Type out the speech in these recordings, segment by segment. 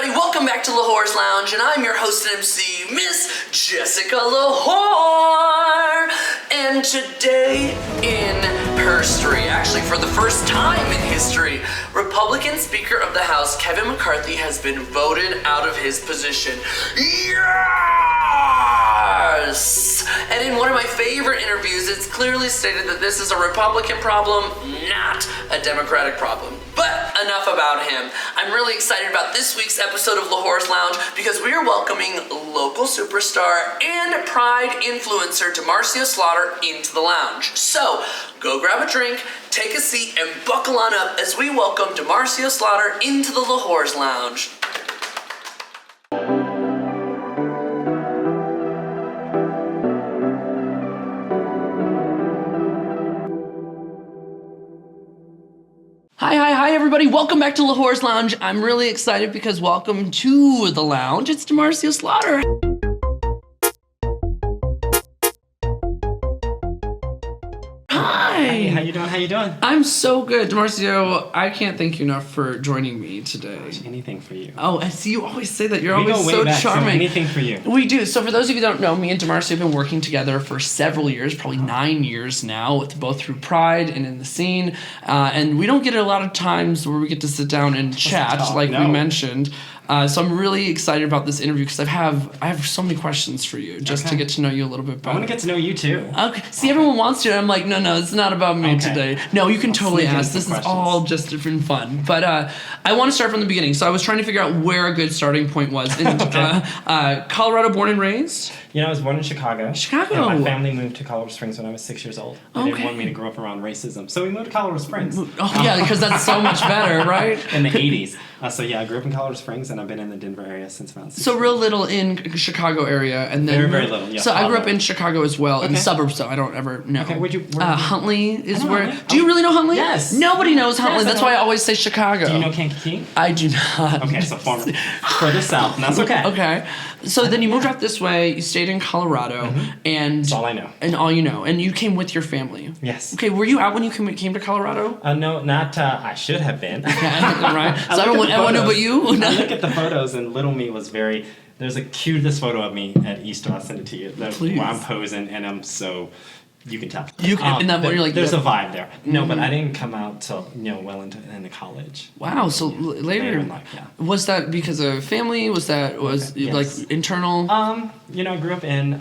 everybody, welcome back to Lahore's Lounge, and I'm your host and MC, Miss Jessica Lahore. And today in history, actually for the first time in history, Republican Speaker of the House Kevin McCarthy has been voted out of his position. Yes! And in one of my favorite interviews, it's clearly stated that this is a Republican problem, not a Democratic problem. But enough about him. I'm really excited about this week's episode of Lahore's Lounge because we are welcoming local superstar and Pride influencer Demarcio into the lounge. So go grab a drink, take a seat, and buckle on up as we welcome Demarcio into the Lahore's Lounge. Hi, everybody. Welcome back to Lahore's Lounge. I'm really excited because welcome to the lounge. It's Demarcio Slaughter. Hi. Hey, how you doing? I'm so good. Demarcio, I can't thank you enough for joining me today. Anything for you. Oh, I see you always say that. You're we always go way so back, charming. So anything for you. We do. So for those of you who don't know, me and Demarcio have been working together for several years, probably 9 years now, with both through Pride and in the scene. And we don't get a lot of times where we get to sit down and chat, we mentioned. So I'm really excited about this interview because I have so many questions for you just to get to know you a little bit better. I want to get to know you too. Okay. See, everyone wants to. And I'm like, no, it's not about me today. No, you can totally ask. This is all just been fun. But I want to start from the beginning. So I was trying to figure out where a good starting point was. In Colorado, born and raised? I was born in Chicago. Chicago. And my family moved to Colorado Springs when I was 6 years old. They didn't want me to grow up around racism. So we moved to Colorado Springs. Oh, yeah, because that's so much better, right? In the 80s. I grew up in Colorado Springs, and I've been in the Denver area since around 6 So real little in Chicago area, and then very little. Yeah. So I grew up in Chicago as well, in the suburbs. So I don't ever know. Okay, where Huntley is where. Do you really know Huntley? Yes. Nobody knows Huntley. That's why I always say Chicago. Do you know Kiki? I do not. Okay, so further south, and that's okay. Okay, so then you moved out this way. You stayed in Colorado, and that's all I know. And all you know, and you came with your family. Yes. Okay, were you out when you came to Colorado? No, not. I should have been. Right. So everyone knew but you. I look at the photos, and little me was very. There's a cutest photo of me at Easter. I'll send it to you. Please. Where I'm posing, and I'm so. You can tell. You can. In that one, you're like. There's a vibe there. No, but I didn't come out till well into college. Wow. So later in life, yeah. Was that because of family? Was like internal? I grew up in.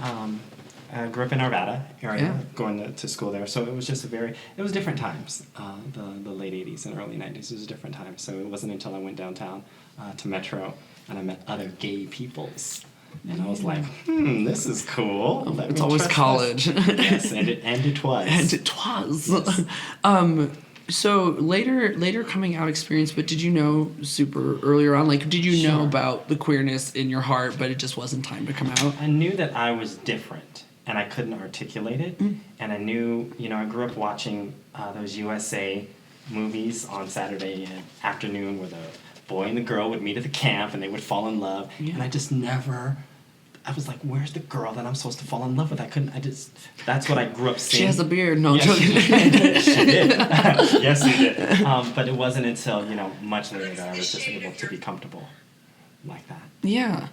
Grew up in Arvada area, going to school there. So it was just it was different times. The late 80s and early 90s was a different time. So it wasn't until I went downtown to Metro and I met other gay peoples. And I was like, this is cool. It's always college. Yes, and it was. And it was. Yes. So later coming out experience, but did you know super earlier on? Like, did you know about the queerness in your heart, but it just wasn't time to come out? I knew that I was different. And I couldn't articulate it. And I knew, I grew up watching those USA movies on Saturday afternoon where the boy and the girl would meet at the camp and they would fall in love. Yeah. And I just never, I was like, where's the girl that I'm supposed to fall in love with? That's what I grew up seeing. She has a beard. No, yes, she did. Yes, she did. But it wasn't until, much later that I was just able to be comfortable like that. Yeah.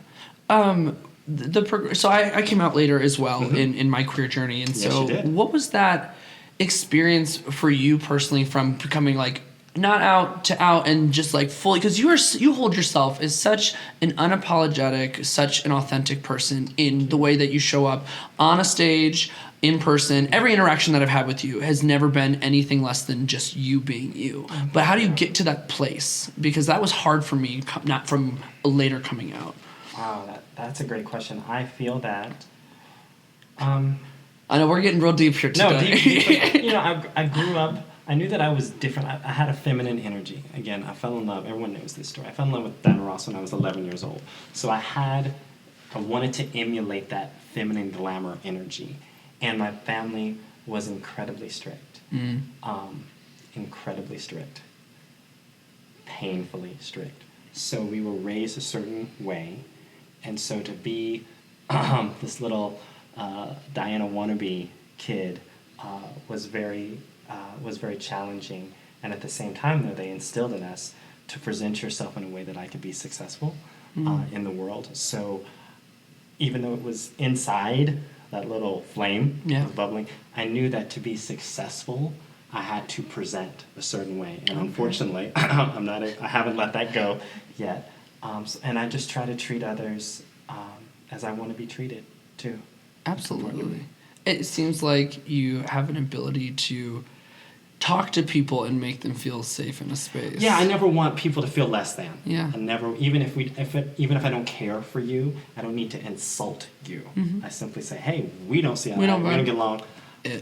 So I came out later as well in my queer journey, and so what was that experience for you personally from becoming like not out to out and just like fully, because you hold yourself as such an unapologetic, such an authentic person in the way that you show up on a stage, in person. Every interaction that I've had with you has never been anything less than just you being you. But how do you get to that place? Because that was hard for me, not from later coming out. Wow, that's a great question. I feel that. I know we're getting real deep here today. No, deep. I grew up. I knew that I was different. I had a feminine energy. Again, I fell in love. Everyone knows this story. I fell in love with Demarcio when I was 11 years old. So I wanted to emulate that feminine glamour energy, and my family was incredibly strict. Incredibly strict. Painfully strict. So we were raised a certain way. And so to be this little Diana wannabe kid was very challenging. And at the same time, though, they instilled in us to present yourself in a way that I could be successful in the world. So even though it was inside, that little flame was bubbling, I knew that to be successful, I had to present a certain way. And unfortunately, I haven't let that go yet. And I just try to treat others as I want to be treated too. Absolutely. It seems like you have an ability to talk to people and make them feel safe in a space. Yeah, I never want people to feel less than. Yeah. I never, even if I don't care for you, I don't need to insult you. I simply say, hey, we don't see eye to eye. We don't get along.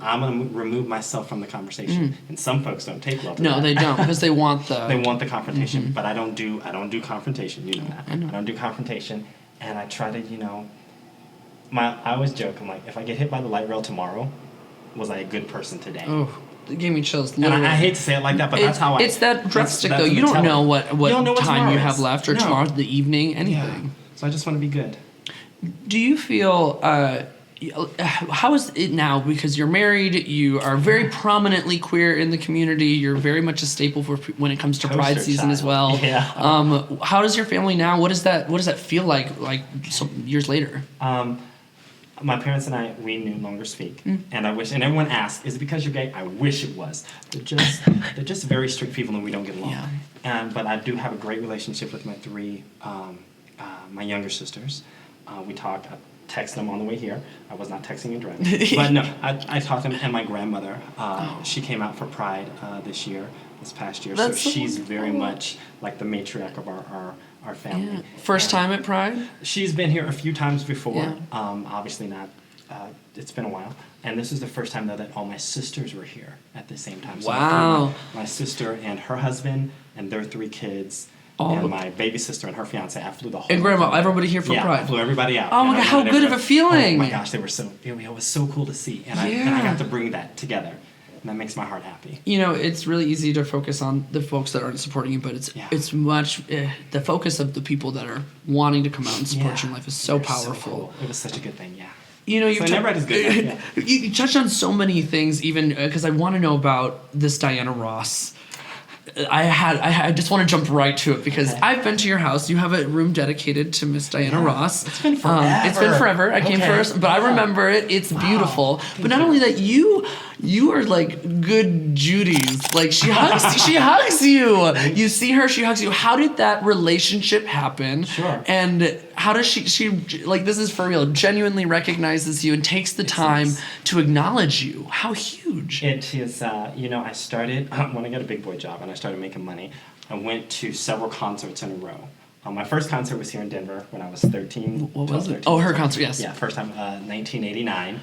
I'm going to remove myself from the conversation. And some folks don't take well to that. No, they don't, because they want the confrontation. But I don't do confrontation. You know that. I don't do confrontation, and I try to, I always joke. I'm like, if I get hit by the light rail tomorrow, was I a good person today? Oh, it gave me chills. And I hate to say it like that, but that's how I. It's that drastic though. You don't know what time you have left, or tomorrow, the evening, anything. Yeah. So I just want to be good. Do you feel? How is it now? Because you're married, you are very prominently queer in the community. You're very much a staple for when it comes to Pride season as well. Yeah. How does your family now? What does that feel like some years later? My parents and I, we no longer speak, and I wish. And everyone asks, "Is it because you're gay?" I wish it was. They're just very strict people, and we don't get along. Yeah. But I do have a great relationship with my three, my younger sisters. We talk. I text them on the way here. I was not texting and driving, but no, I talk to them. And my grandmother, she came out for Pride this past year. That's so she's very much like the matriarch of our family. Yeah. First time at Pride? She's been here a few times before. Yeah. Obviously not. It's been a while. And this is the first time, though, that all my sisters were here at the same time. So wow. My sister and her husband and their 3 kids. And my baby sister and her fiance. I flew the whole. And grandma, everybody here for Pride. I flew everybody out. Oh my God, how good of a feeling! Oh my gosh, it was so cool to see, and I got to bring that together, and that makes my heart happy. It's really easy to focus on the folks that aren't supporting you, but it's much the focus of the people that are wanting to come out and support you in life is so powerful. So cool. It was such a good thing, yeah. You touched on so many things, even because I want to know about this Diana Ross. I just want to jump right to it because I've been to your house. You have a room dedicated to Miss Diana Ross. It's been forever. It's been forever. I came first, but I remember it. It's beautiful. But not only that, you are like good Judy's. Like she hugs you. You see her, she hugs you. How did that relationship happen? Sure. And how does she like, this is for real, genuinely recognizes you and takes the time to acknowledge you? How huge. It is, I started, when I got a big boy job and I started making money, I went to several concerts in a row. My first concert was here in Denver when I was 13. What was it? Oh, her concert, yes. Yeah, first time, 1989,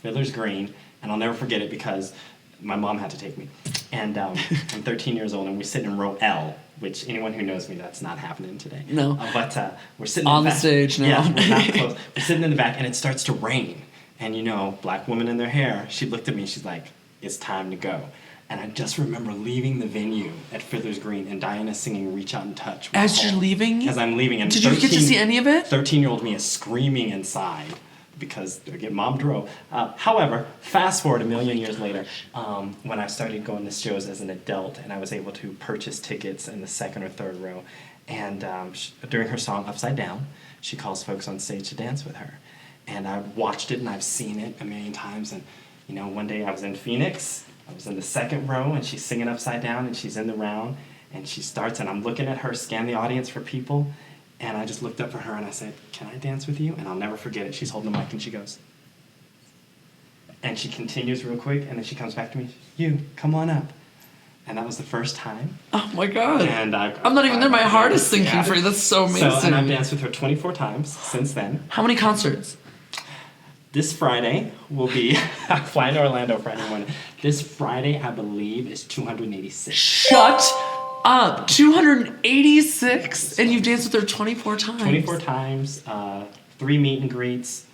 Fiddler's Green, and I'll never forget it because my mom had to take me. And I'm 13 years old, and we're sitting in row L, which anyone who knows me, that's not happening today. No. But we're sitting on in the the back. stage now. Yeah, we're not close. We're sitting in the back, and it starts to rain. And black woman in their hair, she looked at me, she's like, it's time to go. And I just remember leaving the venue at Fiddler's Green and Diana singing Reach Out and Touch. As you're leaving? As I'm leaving. And did you get to see any of it? 13-year-old me is screaming inside because mom drove. However, fast forward a million years later, when I started going to shows as an adult and I was able to purchase tickets in the second or third row, and during her song Upside Down, she calls folks on stage to dance with her. And I've watched it and I've seen it a million times. And, one day I was in Phoenix, I was in the second row, and she's singing Upside Down, and she's in the round, and she starts, and I'm looking at her scan the audience for people, and I just looked up for her, and I said, can I dance with you? And I'll never forget it. She's holding the mic, and she goes. And she continues real quick, and then she comes back to me, you, come on up. And that was the first time. Oh, my God. And I'm not even there. My heart is sinking for you. That's so amazing. And I've danced with her 24 times since then. How many concerts? This Friday will be flying to Orlando Friday morning. This Friday, I believe, is 286. Shut up! 286, and you've danced with her 24 times. 24 times, 3 meet and greets,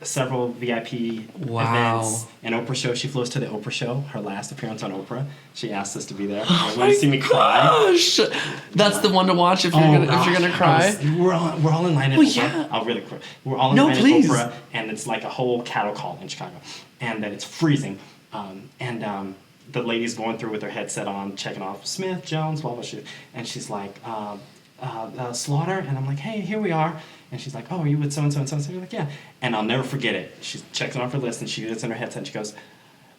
several VIP events, an Oprah show. She flew us to the Oprah show, her last appearance on Oprah. She asked us to be there. Oh want to see me cry? That's the one to watch if you're gonna cry. We're all in line at Oprah. I'll really quick. We're all in line at Oprah, and it's like a whole cattle call in Chicago, and then it's freezing. the lady's going through with her headset on, checking off Smith, Jones, blah, blah, blah. And she's like, Slaughter? And I'm like, hey, here we are. And she's like, oh, are you with so-and-so and so-and-so? I'm like, yeah. And I'll never forget it. She checks it off her list, and she gets in her headset, and she goes,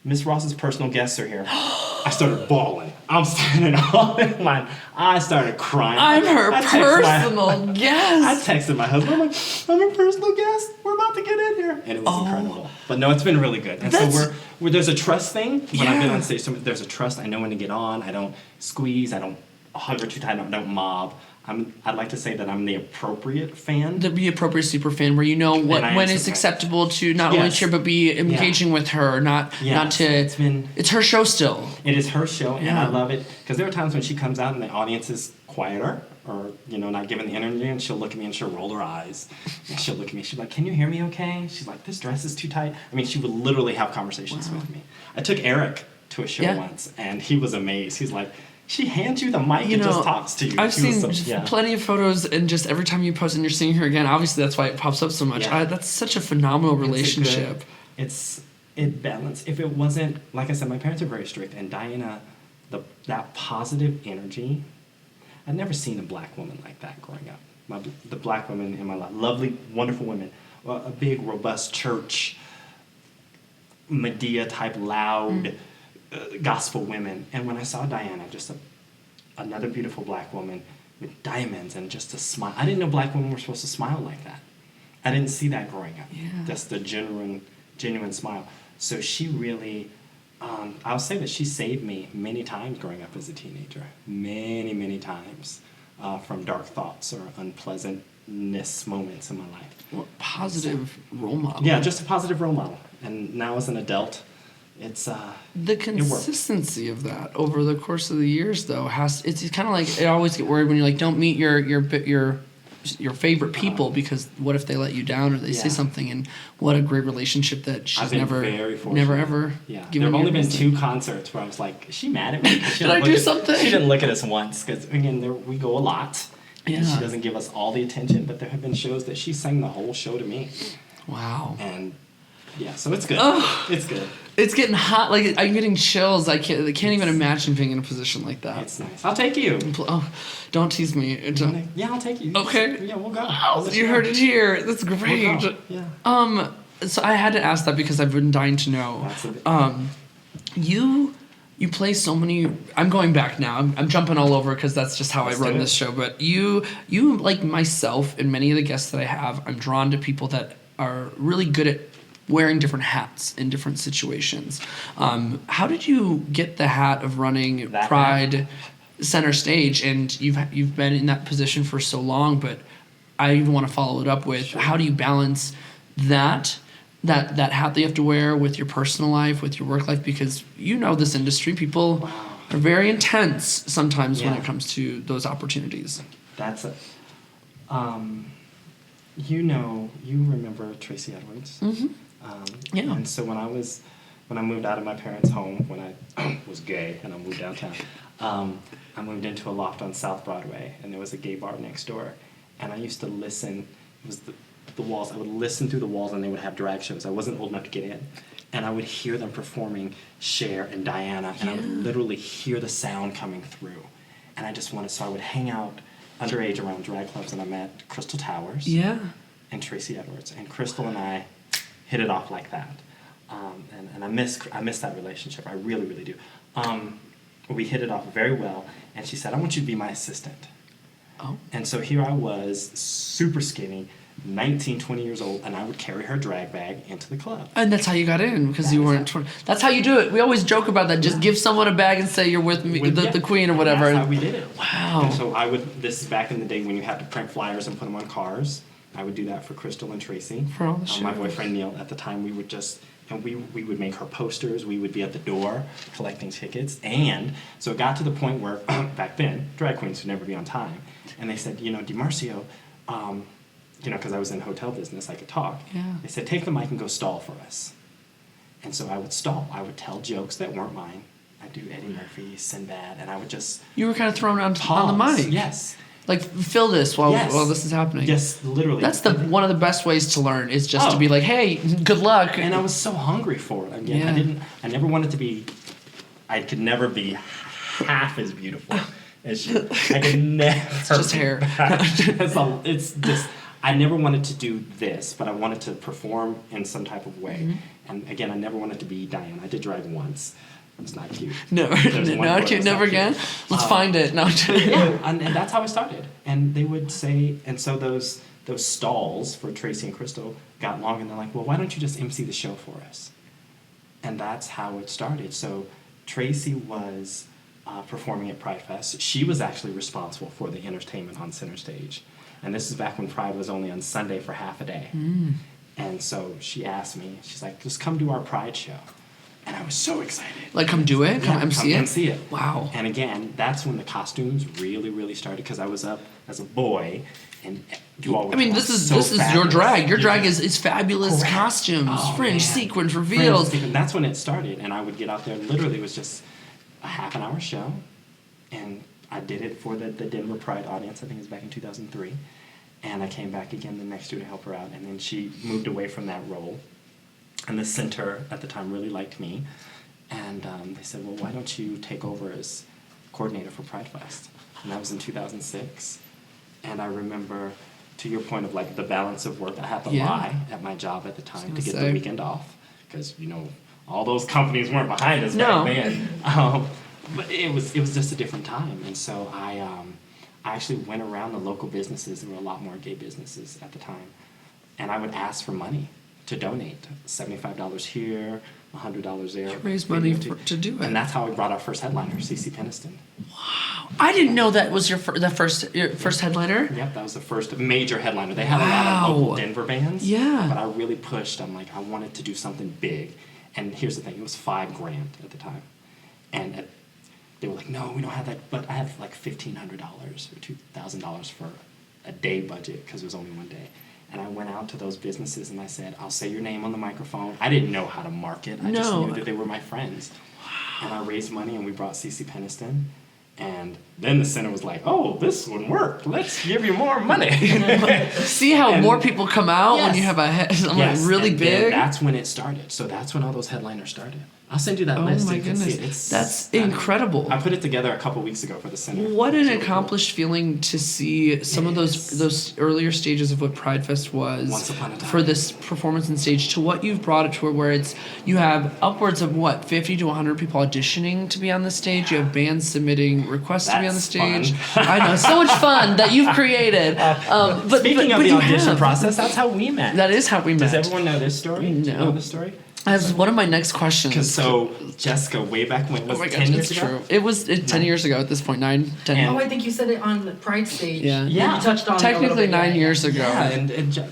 Miss Ross's personal guests are here. I started bawling. I'm standing all in line. I started crying. I'm her personal guest. I texted my husband. I'm like, I'm her personal guest. We're about to get in here. And it was incredible. But no, it's been really good. And so there's a trust thing. When I've been on stage, there's a trust. I know when to get on. I don't squeeze. I don't hug her too tight. I don't mob. I'd like to say that I'm the appropriate fan. The appropriate super fan, where you know when it's acceptable to not only cheer but be engaging with her, not to. It's her show still. It is her show, and I love it because there are times when she comes out and the audience is quieter or not giving the energy, and she'll look at me and she'll roll her eyes, and she'll look at me. She's like, "Can you hear me? Okay?" She's like, "This dress is too tight." I mean, she would literally have conversations with me. I took Eric to a show once, and he was amazed. He's like, she hands you the mic and just talks to you. I've seen plenty of photos, and just every time you post and you're seeing her again, obviously that's why it pops up so much. Yeah. That's such a phenomenal relationship. It balanced. If it wasn't, like I said, my parents are very strict, and Diana, that positive energy, I'd never seen a black woman like that growing up. The black women in my life, lovely, wonderful women, a big, robust church, Medea type, loud. Gospel women, and when I saw Diana, just another beautiful black woman with diamonds and just a smile. I didn't know black women were supposed to smile like that. I didn't see that growing up. Yeah. Just the genuine smile. So she really, I'll say that she saved me many times growing up as a teenager. Many, many times from dark thoughts or unpleasantness moments in my life. Well, positive role model. Yeah, just a positive role model. And now as an adult, it's the consistency of that over the course of the years, though, it's kind of like, I always get worried when you're like, don't meet your favorite people, because what if they let you down or they say something? And what a great relationship that she's never ever. Yeah, there have only been 2 concerts where I was like, is she mad at me? Did I do something? She didn't look at us once, because again, we go a lot. Yeah. And she doesn't give us all the attention, but there have been shows that she sang the whole show to me. Wow. And yeah, so it's good. It's good. It's getting hot. Like, I'm getting chills. I can't even imagine being in a position like that. It's nice. I'll take you. Oh, don't tease me. Yeah, I'll take you. Okay. Yeah, we'll go. Oh, you heard it here. That's great. We'll go. Yeah. So I had to ask that because I've been dying to know. You play so many. I'm going back now. I'm jumping all over because that's just how I run this show. But you like myself and many of the guests that I have, I'm drawn to people that are really good at wearing different hats in different situations. How did you get the hat of running Pride center stage? And you've been in that position for so long, but I even want to follow it up with, how do you balance that hat that you have to wear with your personal life, with your work life? Because this industry, people are very intense sometimes when it comes to those opportunities. That's it. You remember Tracy Edwards? Mm-hmm. And so when I moved out of my parents' home, when I was gay and I moved downtown, I moved into a loft on South Broadway, and there was a gay bar next door. And I used to listen. It was the walls. I would listen through the walls, and they would have drag shows. I wasn't old enough to get in. And I would hear them performing Cher and Diana, and I would literally hear the sound coming through. And I just wanted, so I would hang out underage around drag clubs, and I met Crystal Towers and Tracy Edwards. And Crystal and I hit it off like that. And I miss that relationship. I really, really do. We hit it off very well, and she said, I want you to be my assistant. Oh. And so here I was, super skinny, 19, 20 years old, and I would carry her drag bag into the club. And that's how you got in, because you weren't 20. That's how you do it. We always joke about that. Just give someone a bag and say you're with me, the queen or whatever. That's how we did it. Wow. And so this is back in the day when you had to print flyers and put them on cars. I would do that for Crystal and Tracy. For all the shows. My boyfriend Neil, at the time, we would we would make her posters. We would be at the door collecting tickets. And so it got to the point where, back then, drag queens would never be on time. And they said, Demarcio, because I was in hotel business, I could talk. Yeah. They said, take the mic and go stall for us. And so I would stall. I would tell jokes that weren't mine. I'd do Eddie Murphy, Sinbad, and I would just... You were kind of thrown on the mic. Yes. Like, fill this while this is happening. Yes, literally. That's one of the best ways to learn, is just to be like, hey, good luck. And I was so hungry for it. I never wanted to be I could never be half as beautiful as she. I could never. It's just hair. It's just. I never wanted to do this, but I wanted to perform in some type of way. Mm-hmm. And again, I never wanted to be Diane. I did drag once. It's not cute. Never cute. Never again. Let's find it. No. Yeah, and that's how I started. And they would say, and so those stalls for Tracy and Crystal got long, and they're like, well, why don't you just MC the show for us? And that's how it started. So Tracy was performing at Pride Fest. She was actually responsible for the entertainment on center stage. And this is back when Pride was only on Sunday for half a day. Mm. And so she asked me, she's like, just come do our Pride show. And I was so excited. Like, come do it? Come MC it? MC it. Wow. And again, that's when the costumes really, really started, because I was up as a boy, and you always this is your drag. Your drag is fabulous. Correct. Costumes, fringe, sequins, reveals. That's when it started. And I would get out there, literally it was just a half an hour show. And I did it for the Denver Pride audience. I think it was back in 2003. And I came back again the next year to help her out. And then she moved away from that role. And the center at the time really liked me. And they said, well, why don't you take over as coordinator for Pride Fest? And that was in 2006. And I remember, to your point of like the balance of work, I had to lie at my job at the time to get the weekend off. Because, all those companies weren't behind us back then. But it was just a different time. And so I actually went around the local businesses. There were a lot more gay businesses at the time. And I would ask for money to donate. $75 here, $100 there. To raise money to do it. And that's how we brought our first headliner, CeCe Peniston. Wow. I didn't know that was your first headliner. Yep, that was the first major headliner. They had a lot of local Denver bands. Yeah. But I really pushed. I'm like, I wanted to do something big. And here's the thing, it was $5,000 at the time. And they were like, no, we don't have that, but I have like $1,500 or $2,000 for a day budget, because it was only one day. And I went out to those businesses and I said, I'll say your name on the microphone. I didn't know how to market. I just knew that they were my friends. Wow. And I raised money and we brought CeCe Peniston. And then the center was like, oh, this one worked. Let's give you more money. See how more people come out when you have really and big? That's when it started. So that's when all those headliners started. I'll send you that list. Oh my goodness. That's incredible. I put it together a couple weeks ago for the center. What an accomplished feeling to see some of those earlier stages of what Pride Fest was. Once upon a time. For this performance and stage to what you've brought it to, where you have upwards of 50 to 100 people auditioning to be on the stage. You have bands submitting requests to be on the stage. I know, so much fun that you've created. But speaking of the audition process, that's how we met. That is how we met. Does everyone know this story? No. Do you know this story? That's one of my next questions. So, Jessica, way back when, was it 10 years ago? True. It was 10 years ago at this point, 9, 10. I think you said it on the Pride stage. Yeah. You touched on technically it 9 years ago. Yeah, and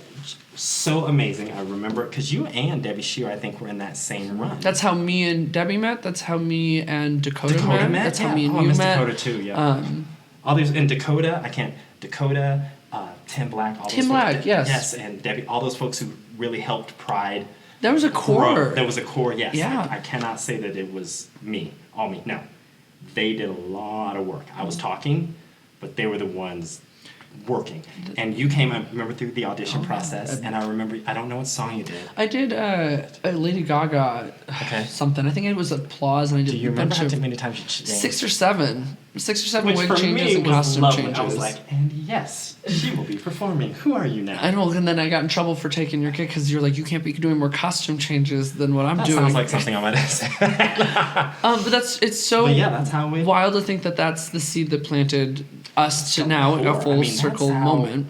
so amazing. I remember, because you and Debbie Shear, I think, were in that same run. That's how me and Debbie met. That's how me and Dakota met. That's how me and you met. Dakota too, yeah. All these, and Dakota, Tim Black, all those Tim Black, folks, yes. Yes, and Debbie, all those folks who really helped Pride. There was a core. There was a core, yes. Yeah. I cannot say that it was all me. No. They did a lot of work. I was talking, but they were the ones working. And you came, I remember, through the audition process, and I remember, I don't know what song you did. I did a Lady Gaga something. I think it was Applause, and I did Do you remember how many times you danced? 6 or 7 Which wig for changes me and was costume lovely. changes. I was like, and yes, she will be performing. Who are you now? I know, and then I got in trouble for taking your kid because you're like, you can't be doing more costume changes than what I'm doing. Sounds like something I might have said. But it's so that's how wild to think that that's the seed that planted us to now a full circle moment.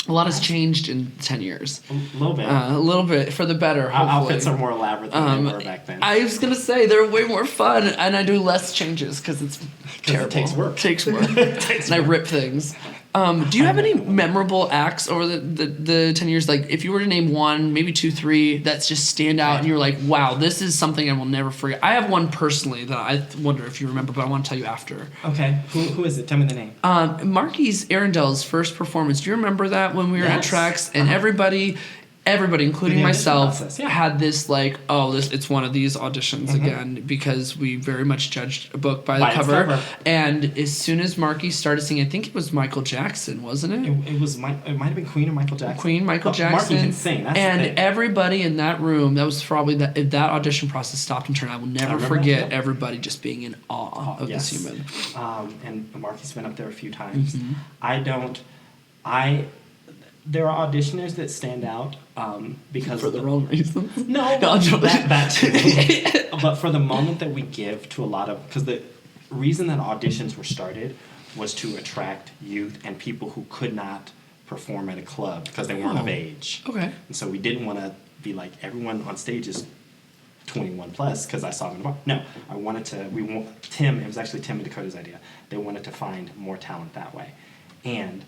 A lot has changed in 10 years. A little bit. A little bit for the better, hopefully. Outfits are more elaborate than they were back then. I was going to say, they're way more fun, and I do less changes because it's terrible. It takes work. And I rip things. Do you have any memorable acts over the 10 years? Like, if you were to name one, maybe 2, 3, that's just stand out, and you're like, wow, this is something I will never forget. I have one personally that I wonder if you remember, but I want to tell you after. Okay. Who is it? Tell me the name. Marquise Arundel's first performance. Do you remember that when we were at Trax and everybody, including the audition myself, process, yeah. had this like, it's one of these auditions again, because we very much judged a book by the By its cover. cover. And as soon as Marky started singing, I think it was Michael Jackson, wasn't it? It might have been Queen or Michael Jackson. Queen, Michael But Jackson. Marky can sing. That's the and thing. everybody in that room, that was probably that audition process stopped and turned. I will never remember forget that, yeah. everybody just being in awe of Yes. this human. And Marky's been up there a few times. There are auditioners that stand out because For the wrong reasons. No, No, I'm joking. that too. But for the moment that we give to a lot of, because the reason that auditions were started was to attract youth and people who could not perform at a club because they weren't of Oh. age. Okay. And so we didn't want to be like everyone on stage is 21 plus because I saw them in the bar. No, I wanted to. It was actually Tim and Dakota's idea. They wanted to find more talent that way, and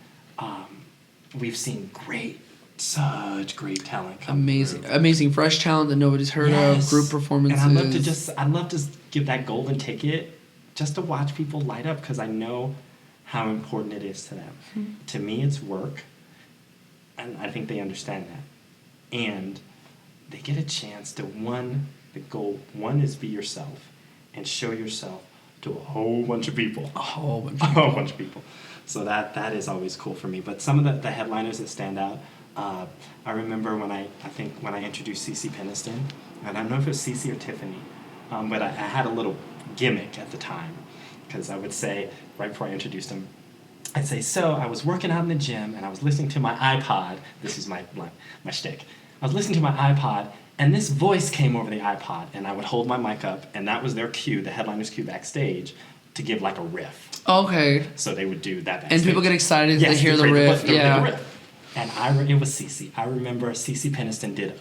we've seen such great talent come Amazing fresh talent that nobody's heard of, group performances. And I'd love to give that golden ticket just to watch people light up because I know how important it is to them. Mm-hmm. To me, it's work, and I think they understand that. And they get a chance to, the goal is be yourself and show yourself to a whole bunch of people. A whole bunch A whole bunch of people. So that is always cool for me. But some of the headliners that stand out, I remember when I introduced Cece Peniston, and I don't know if it was Cece or Tiffany, but I had a little gimmick at the time, because I would say, right before I introduced him, I'd say, so I was working out in the gym, and I was listening to my iPod. This is my shtick. I was listening to my iPod, and this voice came over the iPod, and I would hold my mic up, and that was their cue, the headliner's cue backstage, to give like a riff. Okay. So they would do that backstage. And people get excited as they hear the riff. Yeah. And it was Cece. I remember Cece Peniston did,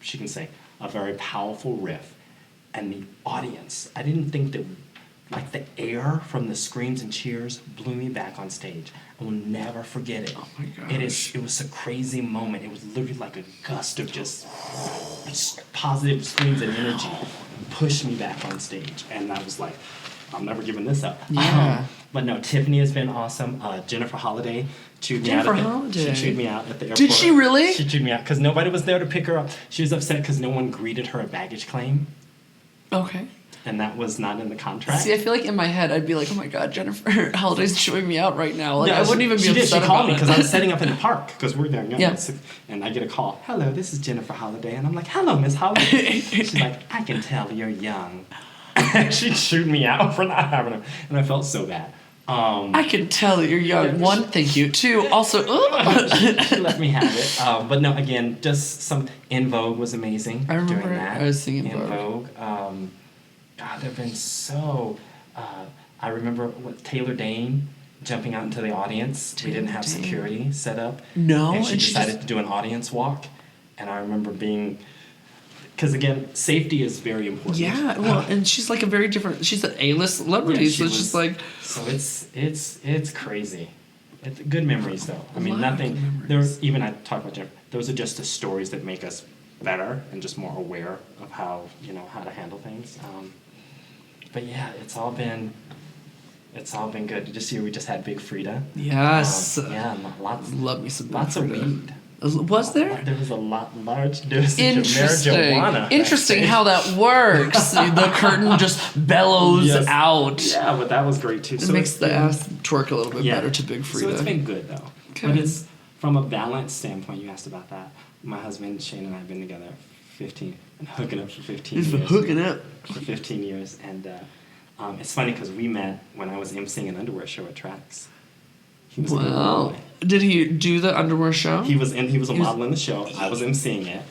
she can say, a very powerful riff. And the audience, I didn't think that, like the air from the screams and cheers blew me back on stage. I will never forget it. Oh my gosh. It was a crazy moment. It was literally like a gust of just positive screams and energy pushed me back on stage. And I was like, I'm never giving this up. Yeah. But no, Tiffany has been awesome. Jennifer Holiday chewed me out. She chewed me out at the airport. Did she really? She chewed me out because nobody was there to pick her up. She was upset because no one greeted her at baggage claim, Okay. and that was not in the contract. See, I feel like in my head, I'd be like, oh my God, Jennifer Holiday's chewing me out right now. Like, No, I wouldn't even be upset She called me about because I it. was setting up in the park because we're there, Yeah. and I get a call. Hello, this is Jennifer Holiday, and I'm like, hello, Miss Holiday. She's like, I can tell you're young. She chewed me out for not having her, and I felt so bad. I can tell that you're young. Yeah, One, thank you. Two, also, She let me have it. But no, again, just some In Vogue was amazing. I remember doing that. I was singing In Vogue. Vogue. God, there've been so. I remember Taylor Dane jumping out into the audience. We didn't have Dane. security set up. No, and she and she decided just- to do an audience walk, and I remember being. Because again, safety is very important. yeah, well, and she's like a very different, she's an A-list celebrity, Yeah, so she it's just was- like, So it's crazy. It's good memories though. I mean, lot of nothing. good memories. There even I talked about Jennifer. Those are just the stories that make us better and just more aware of how to handle things. But yeah, it's all been good. This year we just had Big Frida. yes. Yeah, lots Love me some lots of Frida. weed. Was there? There was a large dosage Interesting. of marijuana. Interesting backstage. how that works. The curtain just bellows Yes. out. Yeah, but that was great too. It So makes it's the been- ass twerk a little bit better to Big Frida. So it's been good though. Okay. But it's from a balance standpoint. You asked about that. My husband Shane and I have been together 15 and hooking up for 15 He's years. hooking up. For 15 years, and it's funny because we met when I was emceeing an underwear show at Trax. He was a good Wow. boy. Did he do the underwear show? He was a He was- model in the show. I was emceeing it.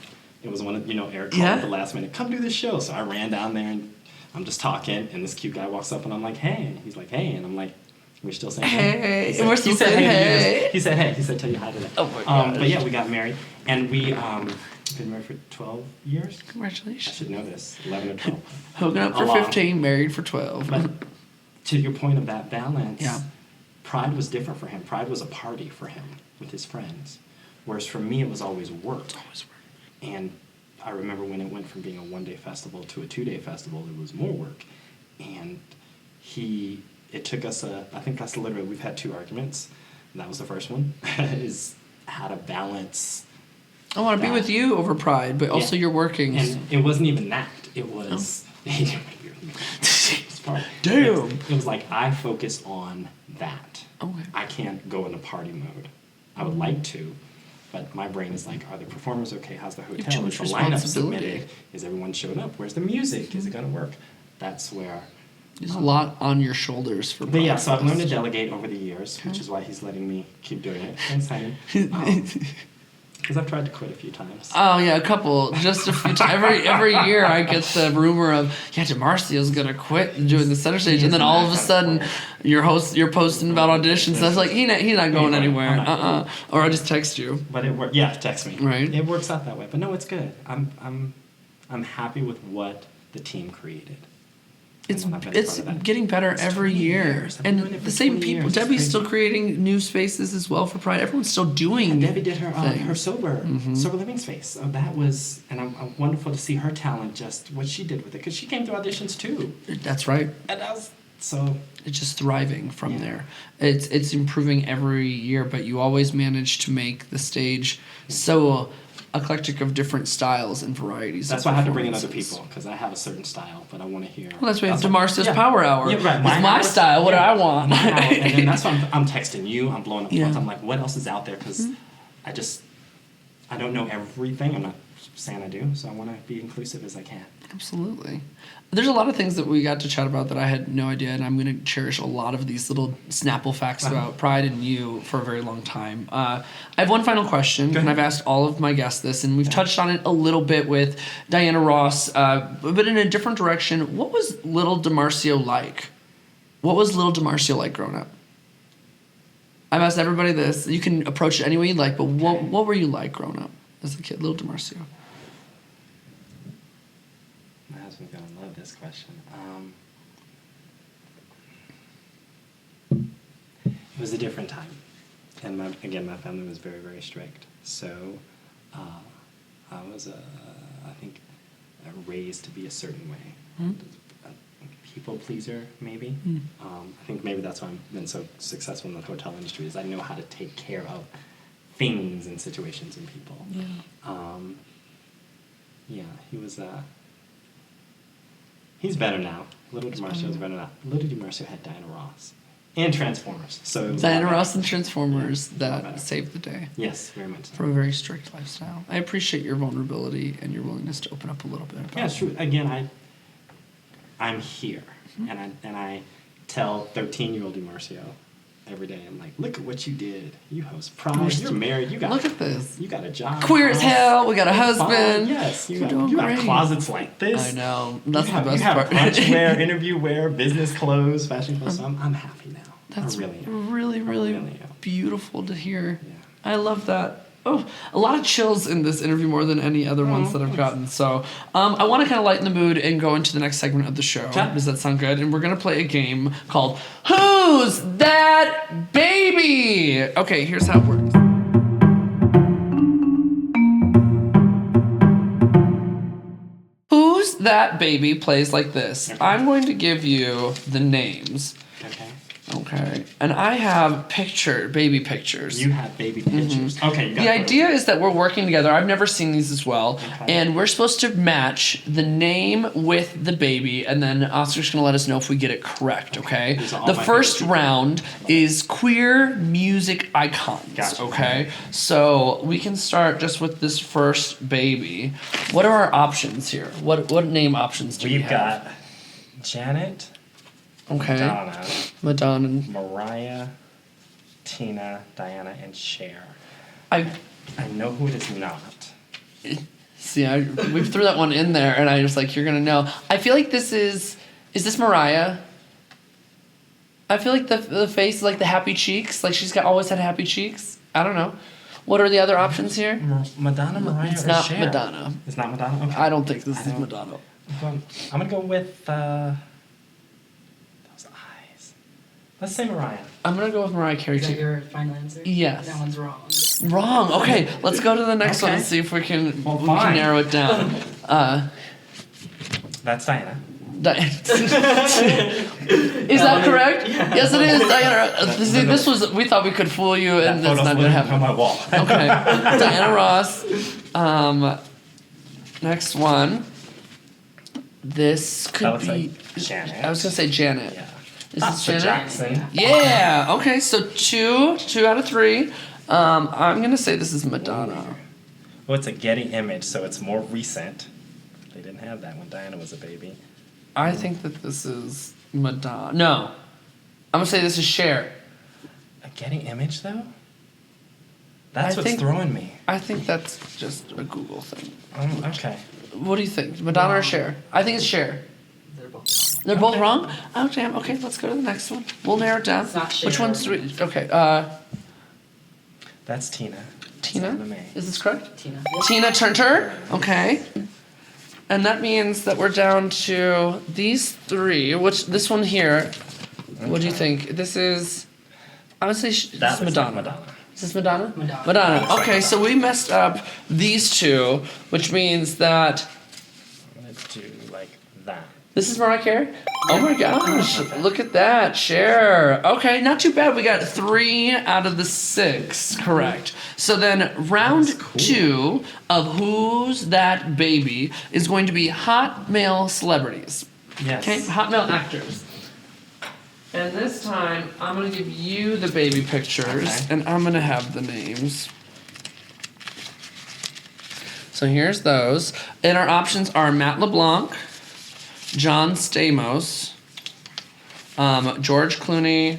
It was one of Eric called Yeah. at the last minute. Come do this show. So I ran down there and I'm just talking, and this cute guy walks up and I'm like, hey. He's like, hey, and I'm like, we're still saying Hey. He And we're said- still he said saying to you. hey. He said hey. He said tell you hi today. Oh my gosh. But yeah, we got married, and we been married for 12 years. I Congratulations. should know this. 11 or 12. Hooking up for Along. 15, married for 12. But to your point of that balance, Yeah. Pride was different for him. Pride was a party for him with his friends, whereas for me it was always work. And I remember when it went from being a one-day festival to a two-day festival, it was more work. And it took us I think that's literally, we've had 2 arguments, and that was the first one, is how to balance I want to be with you over Pride, but also you're working. And it wasn't even that. It was. Damn. It was like I focus on that. Okay. I can't go into party mode. I would like to, but my brain is like, are the performers okay? How's the hotel? too Is much the lineup responsibility. submitted? Is everyone showing up? Where's the music? Is it going to work? That's where. There's a lot on your shoulders for. But yeah, so I've learned to delegate over the years, which is why he's letting me keep doing it. Thanks, honey. Because I've tried to quit a few times. Oh yeah, a couple, just a few times. Every year I get the rumor of Demarcio's gonna quit doing the center stage, and then all of a sudden you're posting about auditions. And I was like, he's not going anywhere. Or I just text you. But it works. Yeah, text me. Right. It works out that way. But no, it's good. I'm happy with what the team created. It's And I've been a part of that. getting better every 20 year, years. I've been doing and it for the same 20 people. years. It's Debbie's still crazy. creating new spaces as well for Pride. Everyone's still doing. And Debbie did her things. sober living space. So that was, and I'm wonderful to see her talent, just what she did with it, because she came through auditions too, That's right. and that was so. It's just thriving from Yeah. there. It's improving every year, but you always manage to make the stage so eclectic of different styles and varieties. That's of why I have to bring in other performances. people, because I have a certain style, but I want to hear. Well, that's why you have what- Demarcio's Power Hour. Yeah, right. It's my style. What do I want? My hour. And then that's why I'm texting you. I'm blowing up Yeah. phones. I'm like, what else is out there? Because I don't know everything. I'm not saying I do, so I want to be inclusive as I can. Absolutely. There's a lot of things that we got to chat about that I had no idea, and I'm going to cherish a lot of these little Snapple facts about Pride and you for a very long time. I have one final question, and I've asked all of my guests this, and we've touched on it a little bit with Diana Ross, but in a different direction. What was little Demarcio like? What was little Demarcio like growing up? I've asked everybody this. You can approach it any way you like, but what were you like growing up as a kid, little Demarcio? My husband's going to love this question. It was a different time. And my family was very, very strict. So I was, I think, raised to be a certain way. A people pleaser, maybe. I think maybe that's why I've been so successful in the hotel industry, is I know how to take care of things and situations and people. Yeah, he was... He's better now. Little Demarcio's better now. Little Demarcio had Diana Ross and Transformers. So it was Diana a lot Ross better. and Transformers Yeah, a lot that better. saved the day Yes, very much so. from a very strict lifestyle. I appreciate your vulnerability and your willingness to open up a little bit. About Yeah, it's true. Again, I'm here, and I tell 13-year-old Demarcio every day. I'm like, look at what you did. You host Pride. You're married. You got Look at this. You got a job. Queer as house, hell. We got a fine. husband. Yes, you We're got doing great. closets like this. I know. That's you the have, best you have part. brunch wear, interview wear, business clothes, fashion clothes. So I'm happy now. That's I really am. really, really I really am. beautiful to hear. Yeah. I love that. Oh, a lot of chills in this interview, more than any other ones that I've gotten. So I want to kind of lighten the mood and go into the next segment of the show. Okay. Does that sound good? And we're going to play a game called Who's That Baby? Okay, here's how it works. Who's That Baby plays like this. Okay. I'm going to give you the names. Okay. Okay. And I have baby pictures. You have baby pictures. Okay. You got The it. idea is that we're working together. I've never seen these as well. Okay. And we're supposed to match the name with the baby, and then Oscar's going to let us know if we get it correct, okay? These are all The my first favorite people. round is queer music icons, Gotcha. okay? So we can start just with this first baby. What are our options here? What name options do we We've have? got Janet, Okay. Donna, Madonna. Mariah, Tina, Diana, and Cher. I know who it is not. See, we threw that one in there, and I was like, you're gonna know. I feel like this is this Mariah? I feel like the face is like the happy cheeks, like she's always had happy cheeks. I don't know. What are the other options here? Madonna, Mariah, It's or not Cher? Madonna. It's not Madonna? Okay. I don't think this is don't- Madonna. I'm gonna go with those eyes. Let's say Mariah. I'm gonna go with Mariah Carey Is that too. your final answer? Yes. That one's wrong. Wrong. Okay, let's go to the next one and Okay. see if we can Well, we can fine. narrow it down. That's Diana. Is that correct? Yeah. Yes, it is. Diana. See, this was. We thought we could fool you, and that's not gonna happen. On my wall. Okay. Diana Ross. Next one. This could be. Like Janet. I was gonna say Janet. Yeah. Is this Janet? Jackson. Yeah. Okay. So two out of three. I'm gonna say this is Madonna. Well, it's a Getty image, so it's more recent. They didn't have that when Diana was a baby. I think that this is Madonna. No. I'm gonna say this is Cher. A Getty image, though? That's what's throwing me. I think that's just a Google thing. Okay. What do you think? Madonna or Cher? I think it's Cher. They're both. They're both wrong? Oh, damn. Okay, let's go to the next one. We'll narrow it down. It's not Cher. Which one's three? Okay, That's Tina. Tina? That's Anna Mae. Is this correct? Tina. Tina Turner. Okay. And that means that we're down to these three. Which this one here? What do you think? This is. I would say this is Madonna. Madonna. Is this Madonna? Madonna. Madonna. Okay, so we messed up these two, which means that I'm gonna do like that. this is Mariah Carey. Oh my gosh! Look at that, Cher. Okay, not too bad. We got 3 out of the 6 correct. So then round 2 of Who's That Baby is going to be hot male celebrities. Yes. Okay, hot male actors. And this time, I'm going to give you the baby pictures, Okay. and I'm going to have the names. So here's those. And our options are Matt LeBlanc, John Stamos, George Clooney,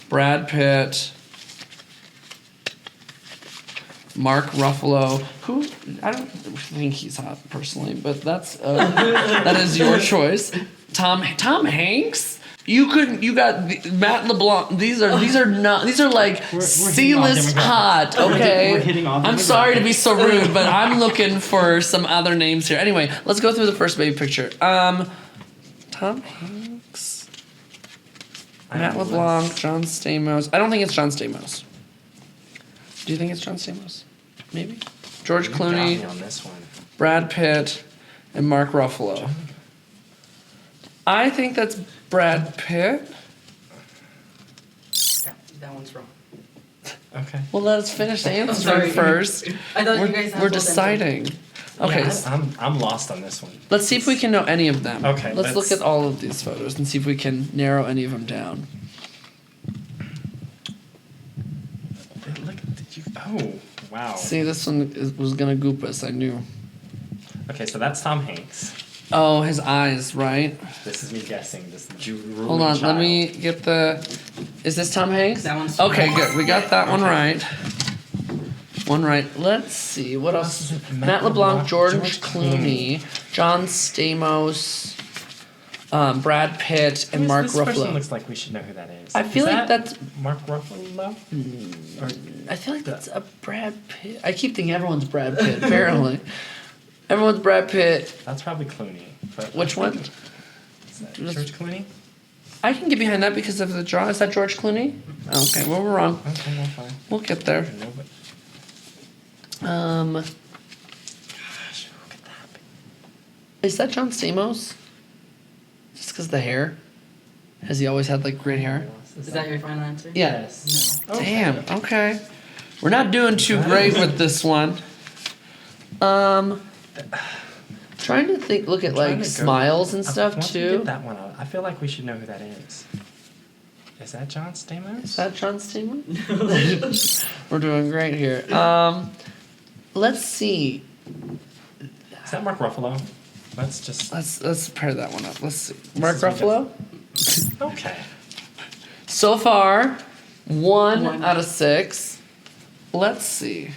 Brad Pitt, Mark Ruffalo, who I don't think he's hot personally, but that is your choice. Tom Hanks. You got Matt LeBlanc. These are like C-list hot. Okay, we're hitting all I'm sorry to be so rude, but I'm looking for some other names here. Anyway, let's go through the first baby picture. Tom Hanks, Matt LeBlanc, John Stamos. I don't think it's John Stamos. Do you think it's John Stamos? Maybe. George You got me Clooney, on this one. Brad Pitt, and Mark Ruffalo. I think that's Brad Pitt. That one's wrong. Okay. Well, let us finish answering sorry. first. I thought We're, you guys had we're both deciding. Okay, Yeah. I'm lost on this one. let's see if we can know any of them. Okay, Let's look at all of these photos and see if we can narrow any of them down. Oh, wow. See, this one was gonna goop us. I knew. Okay, so that's Tom Hanks. Oh, his eyes, right? This is me guessing. This drooling Hold on, let child. me get the. Is this Tom Hanks? That one's Okay, Tom good. We got that one Okay. right. One right. Let's see. What else? is it? Matt LeBlanc, George Clooney, John Stamos, Brad Pitt, and Mark This person Ruffalo. looks like we should know who that is. I feel Is like that that's. Mark Ruffalo? Or I feel like that's a Brad Pitt. I keep thinking everyone's Brad Pitt. Apparently, everyone's Brad Pitt. that's probably Clooney. But Which one? Is that George Clooney? I can get behind that because of the draw. Is that George Clooney? Okay, well we're wrong. Okay, no, fine. We'll get there. No, but Gosh, who could that be? Is that John Stamos? Just because the hair? Has he always had like great hair? Is that your final answer? Yeah. Yes. No. Damn. Okay. We're not doing too great with this one. Trying to think. Look at Trying like to go- smiles and stuff Once we too. get that one out, I feel like we should know who that is. Is that John Stamos? Is that John Stamos? We're doing great here. Let's see. Is that Mark Ruffalo? Let's just. Let's pair that one up. Let's see. Mark is what Ruffalo. Okay. So far, one One. out of 6. Let's see.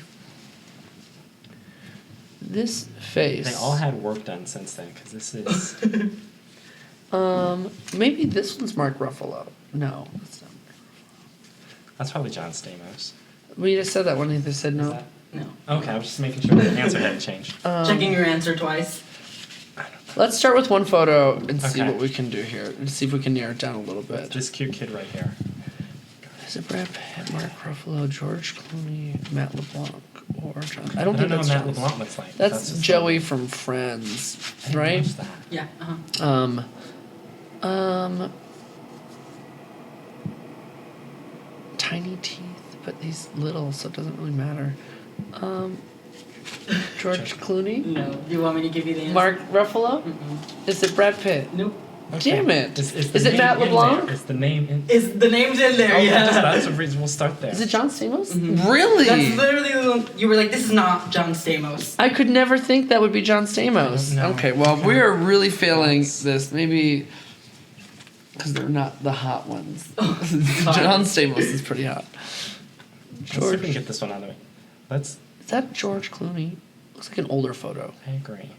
This face. They all had work done since then, because this is. Maybe this one's Mark Ruffalo. No, that's not. That's probably John Stamos. We just said that one. They said Is no. that- No. Okay, I was just making sure the answer hadn't changed. Checking your answer twice. Let's start with one photo and see Okay. what we can do here. And see if we can narrow it down a little bit. This cute kid right here. Is it Brad Pitt, Mark Ruffalo, George Clooney, Matt LeBlanc, or John? I don't I think don't know that's what Matt John. LeBlanc looks like. That's just Joey from Friends, I didn't right? watch that. Yeah. Uh-huh. Tiny teeth, but he's little, so it doesn't really matter. George Clooney? No. Do you want me to give you the answer? Mark Ruffalo? Mm-mm. Is it Brad Pitt? Nope. Okay. Damn it. Is Is it Matt LeBlanc? It's the name in Is the name's in there? Yeah. That's a reason we'll start there. Is it John Stamos? Mhm. Really? That's literally the one you were like, this is not John Stamos. I could never think that would be John Stamos. No. Okay, well, we are really failing this. Maybe because they're not the hot ones. John Stamos is pretty hot. Let's see if we can get this one out of the way. Is that George Clooney? Looks like an older photo. I agree.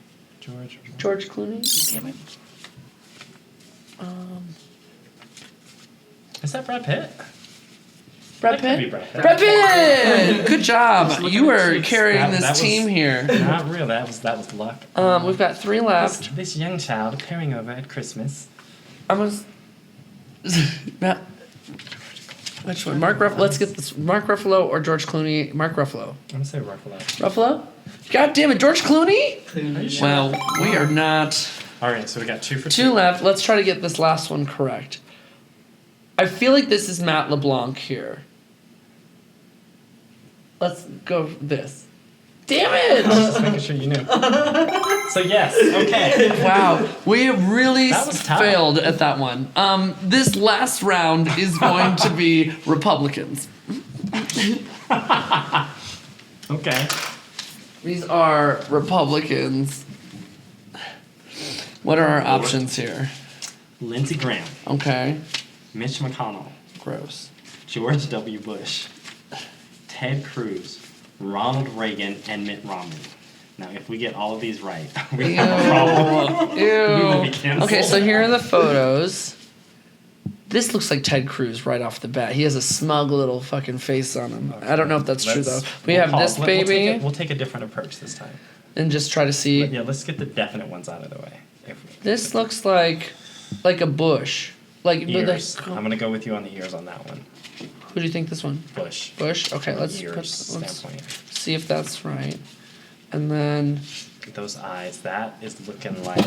George Clooney? Damn it. Is that Brad Pitt? Brad That could be Pitt? Brad Pitt. Brad Pitt! Good job. You were cheeks. carrying That this was- team here. Not real. That was luck. We've got 3 left. This young child appearing over at Christmas. I was. Matt. Which one? Mark Ruffalo. Let's get this. Mark Ruffalo or George Clooney? Mark Ruffalo. I'm gonna say Ruffalo. Ruffalo? God damn it, George Clooney? Are you sure? Well, we are not. All right, so we got 2 for 2 left. Let's try to get this last one correct. I feel like this is Matt LeBlanc here. Let's go this. Damn it! Just making sure you knew. So yes, okay. Wow, we really That was tough. failed at that one. This last round is going to be Republicans. Okay. These are Republicans. What are our options here? Lindsey Graham, Okay, Mitch McConnell, gross. George W. Bush, Ted Cruz, Ronald Reagan, and Mitt Romney. Now, if we get all of these right, we have a problem. Ew. We will be canceled. Okay, so here are the photos. This looks like Ted Cruz right off the bat. He has a smug little fucking face on him. I don't know if that's true though. We have this baby, We'll take a different approach this time. and just try to see. Yeah, let's get the definite ones out of the way. This looks like a bush. Like Ears. I'm gonna go with you on the ears on that one. who do you think this one? Bush. Bush. Okay, let's Ears standpoint. see if that's right. And then Those eyes. That is looking like.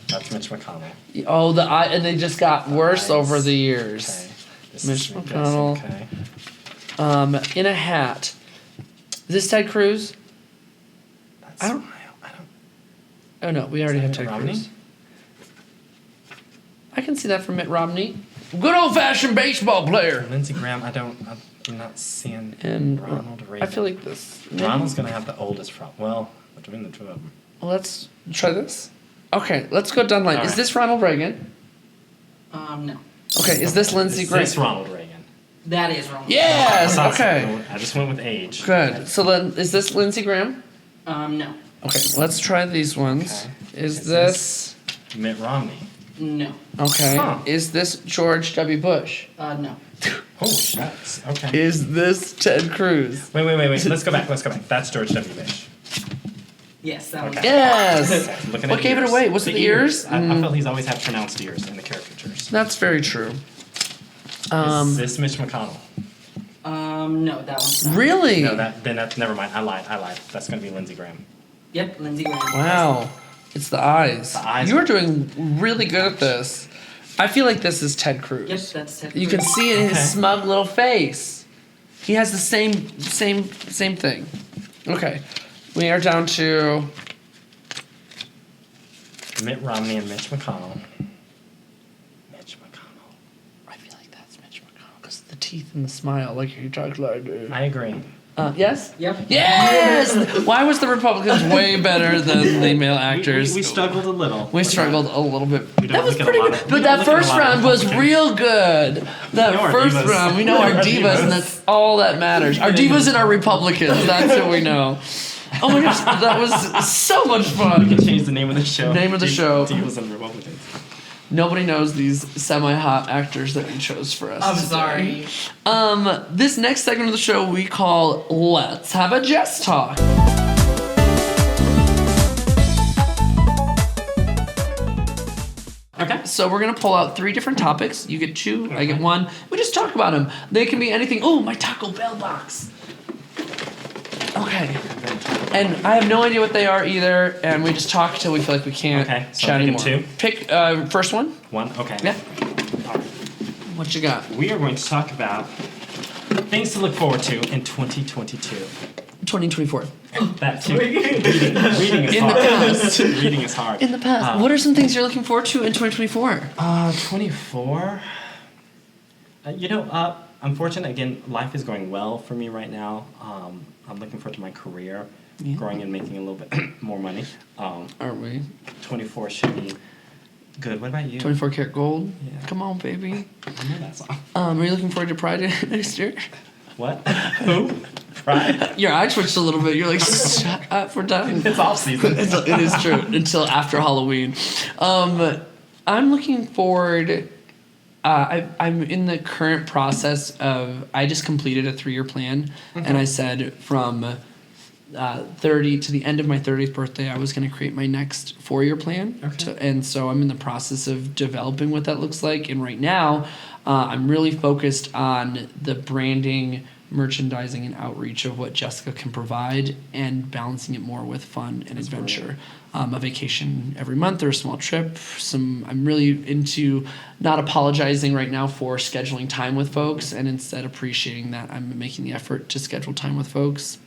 That's Mitch McConnell. oh, the eye, and they just got worse eyes. over the years. Okay. This Mitch is me McConnell. guessing, Okay. In a hat. Is this Ted Cruz? That's I don't- smile. I don't. Oh no, we already have Mitt Ted Romney? Cruz. I can see that from Mitt Romney. Good old fashioned baseball player. Lindsey Graham. I'm not seeing And Ronald Reagan. I feel like this. Ronald's gonna have the oldest problem. Well, between the two of them. Let's try this. Okay, let's go down the line. All Is right. this Ronald Reagan? No. Okay, is this Lindsey Is Graham? this Ronald Reagan? That is wrong. Yes. That's awesome. Okay. I just went with age. Good. So then, is this Lindsey Graham? No. Okay, let's try these ones. Okay. Is Is this Mitt Romney. No. okay? Huh. Is this George W. Bush? No. Oh, shucks. Okay. Is this Ted Cruz? Wait. Let's go back. That's George W. Bush. Yes, that was Okay. Yes. Looking What at gave it ears. away? Was it the ears? I felt he's always had pronounced ears in the caricatures. That's very true. Is this Mitch McConnell? No, that one's not. Really? No, that's never mind. I lied. That's gonna be Lindsey Graham. Yep, Lindsey Graham. Wow. It's the eyes. The eyes. You are doing really good at this. I feel like this is Ted Cruz. Yep, that's Ted You can Cruz. see it in Okay. his smug little face. He has the same thing. Okay. We are down to Mitt Romney and Mitch McConnell. Mitch McConnell. I feel like that's Mitch McConnell because the teeth and the smile, like he talks like. I agree. Yes. Yep. Yes. Why was the Republicans way better than the male actors? We struggled a little. We struggled a little bit. We don't That was look at pretty a lot good. of- we But don't that look at a first lot of round was Republicans. real good. That know our first divas. round, we know our divas, and that's all that matters. Our divas and our Republicans. That's what we know. Oh my gosh, that was so much We fun. can change the name of the show. Name of the show. Divas and Republicans. Nobody knows these semi-hot actors that we chose for us. I'm today. sorry. This next segment of the show we call Let's Have a Jess Talk. Okay. So we're gonna pull out 3 different topics. You get 2, I get 1. We just talk about them. They can be anything. Oh, my Taco Bell box. Okay. And I have no idea what they are either, and we just talk till we feel like we can't Okay, so chat I'm anymore. picking Pick first one. One? Okay. Yeah. All right. What you got? We are going to talk about things to look forward to in 2022. 2024. That too. Reading is In the hard. past. Reading is hard. In the past, what are some things you're looking forward to in 2024? 24. Unfortunately, again, life is going well for me right now. I'm looking forward to my career, growing and making a little bit more money. Aren't we? 24 should be good. What about you? 24 karat gold. Yeah. Come on, baby. I know that song. Are you looking forward to Pride next year? What? Who? Pride? Your eye twitched a little bit. You're like, shut up, we're done. It's off season. It is true. Until after Halloween. I'm looking forward. I'm in the current process of. I just completed a 3-year plan, and I said from 30 to the end of my 30th birthday, I was going to create my next 4-year plan. Okay. And so I'm in the process of developing what that looks like. And right now, I'm really focused on the branding, merchandising, and outreach of what Jessica can provide, and balancing it more with fun and adventure. A vacation every month or a small trip. I'm really into not apologizing right now for scheduling time with folks, and instead appreciating that I'm making the effort to schedule time with folks,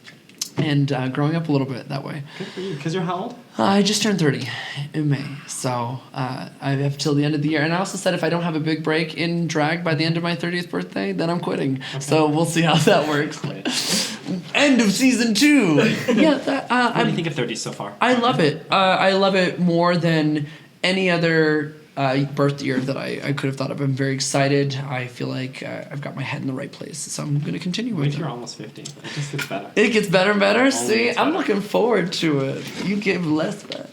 and growing up a little bit that way. Good for you. Because you're how old? I just turned 30 in May, so I have till the end of the year. And I also said if I don't have a big break in drag by the end of my 30th birthday, then I'm quitting. Okay. So we'll see how that works. End of season 2. Yeah. What do you think of 30 so far? I love it. I love it more than any other birth year that I could have thought of. I'm very excited. I feel like I've got my head in the right place, so I'm going to continue with it. Wait till you're almost 50. It just gets better. It gets better and better? See, I'm better. looking forward to it. You give less fucks.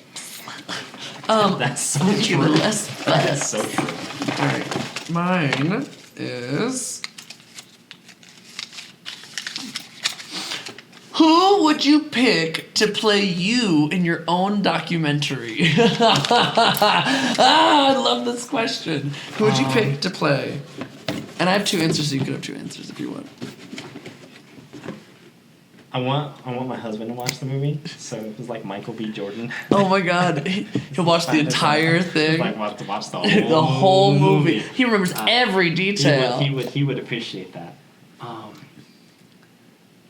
That's so you give true. less fucks. That's so true. All right. Mine is... Who would you pick to play you in your own documentary? I love this question. Who would you pick to play? And I have 2 answers, so you could have 2 answers if you want. I want my husband to watch the movie, so it was like Michael B. Jordan. Oh my God, he'll watch the entire thing. Like watch the The whole movie. He remembers every detail. He would appreciate that.